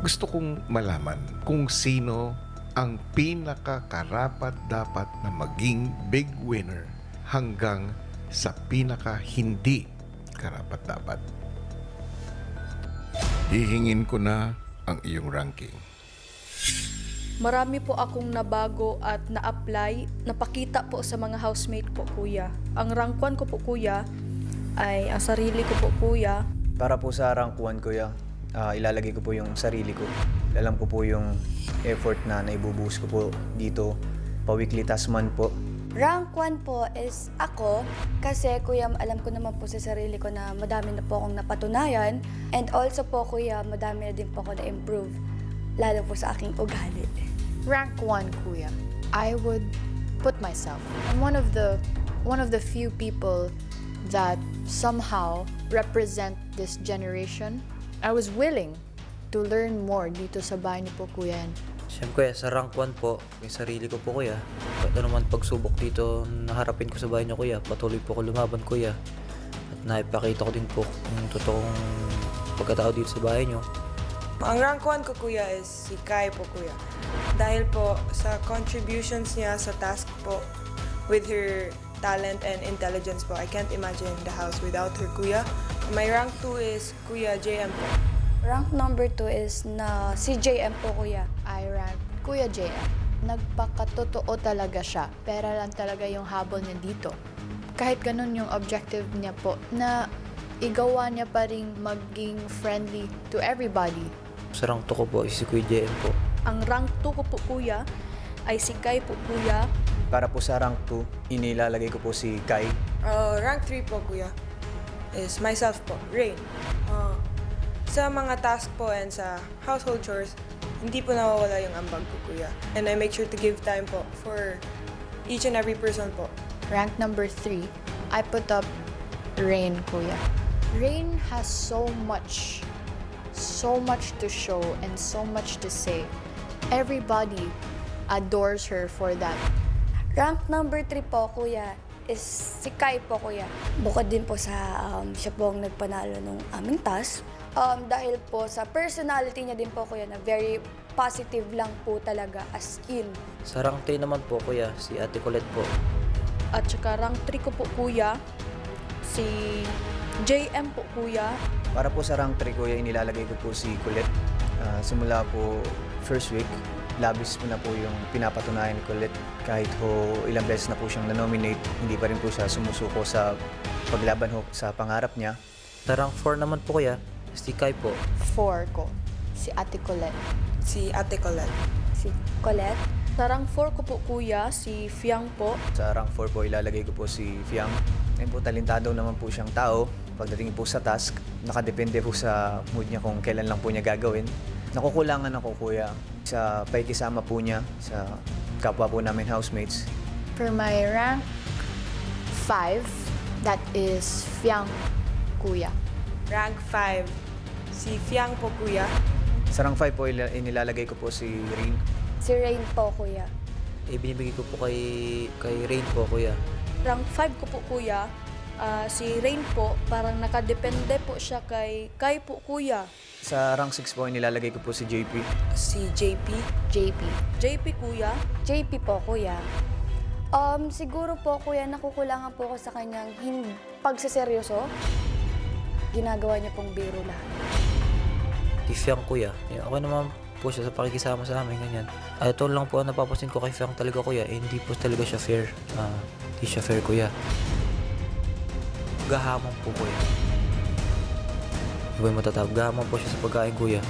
Gusto kong malaman kung sino ang pinaka-karapat-dapat na maging big winner hanggang sa pinaka-hindi karapat-dapat. Hihingin ko na ang iyong ranking. Marami po akong nabago at na-apply, napakita po sa mga housemate ko, kuya. Ang rank 1 ko po, kuya, ay ang sarili ko po, kuya. Para po sa rank 1, kuya, ilalagay ko po yung sarili ko. Alam ko po yung effort na naibubuhos ko po dito, pa-weekly task man po. Rank 1 po is ako kasi kuya alam ko naman po sa sarili ko na madami na po akong napatunayan and also po kuya madami na din po ako na-improve lalo po sa aking ugali. Rank 1, kuya. I would put myself. I'm one of the few people that somehow represent this generation. I was willing to learn more dito sa bahay niyo po, kuya. Siyempre, sa rank 1 po, yung sarili ko po, kuya. Kahit anuman pagsubok dito, naharapin ko sa bahay niyo, kuya. Patuloy po ko lumaban, kuya. At naipakita ko din po yung totoong pagkatao dito sa bahay niyo. Ang rank 1 ko, kuya, is si Kai po, kuya. Dahil po sa contributions niya sa task po with her talent and intelligence po, I can't imagine the house without her, kuya. My rank 2 is Kuya JM po. Rank number 2 is na si JM po kuya. I rank Kuya JM. Nagpakatotoo talaga siya. Pera lang talaga yung habol niya dito. Kahit ganun yung objective niya po, na igawa niya pa rin maging friendly to everybody. Sa rank 2 ko po, si Kuya JM po. Ang rank 2 ko po, kuya, ay si Kai po, kuya. Para po sa rank 2, inilalagay ko po si Kai. Rank 3 po, kuya, is myself po, Rain. Sa mga task po and sa household chores, hindi po nawawala yung ambag ko, kuya. And I make sure to give time po for each and every person po. Rank number 3, I put up Rain, kuya. Rain has so much to show and so much to say. Everybody adores her for that. Rank number 3 po kuya is si Kai po kuya. Bukod din po sa siya po ang nagpanalo nung aming task. Dahil po sa personality niya din po kuya na very positive lang po talaga as in. Sa rank 3 naman po, kuya, si Ate Colette po. At saka rank 3 ko po, kuya, si JM po, kuya. Para po sa rank 3, kuya, inilalagay ko po si Colette. Simula po first week, labis po na po yung pinapatunayan ni Colette. Kahit ho ilang beses na po siyang na-nominate, hindi pa rin po siya sumusuko sa paglaban ho sa pangarap niya. Sa rank 4 naman po, kuya, si Kai po. 4 ko, si Ate Colette. Si Ate Colette. Si Colette. Sa rank 4 ko po, kuya, si Fiang po. Sa rank 4 po, ilalagay ko po si Fiang. Ngayon po, talentado naman po siyang tao. Pagdating po sa task, nakadepende po sa mood niya kung kailan lang po niya gagawin. Nakukulangan ako, kuya, sa pakikisama po niya sa kapwa po namin housemates. For my rank 5, that is Fiang, kuya. Rank 5, si Fiang po, kuya. Sa rank 5 po, inilalagay ko po si Rin. Si Rain po kuya. Binibigay ko po kay Rain po, kuya. Rank 5 ko po, kuya, si Rain po, parang nakadepende po siya kay Kai po, kuya. Sa rank 6 po, inilalagay ko po si JP. Si JP. JP. JP, kuya. JP po kuya. Siguro po kuya nakukulangan po ako sa kanyang pagseseryoso. Ginagawa niya pong biro lahat. Si Fiang, kuya. Okay naman po siya sa pakikisama sa amin, ganyan. Ito lang po ang napapansin ko kay Fiang talaga, kuya. Hindi po talaga siya fair. Hindi siya fair, kuya. Gahamon po, kuya. Iba yung matatawag. Gahamon po siya sa pagkain, kuya.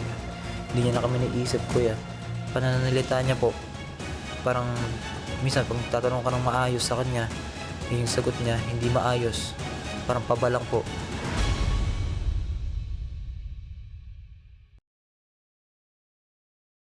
Hindi niya na kami naisip, kuya. Pananalita niya po. Parang minsan pag tatanong ka ng maayos sa kanya, yung sagot niya hindi maayos. Parang pabalang po.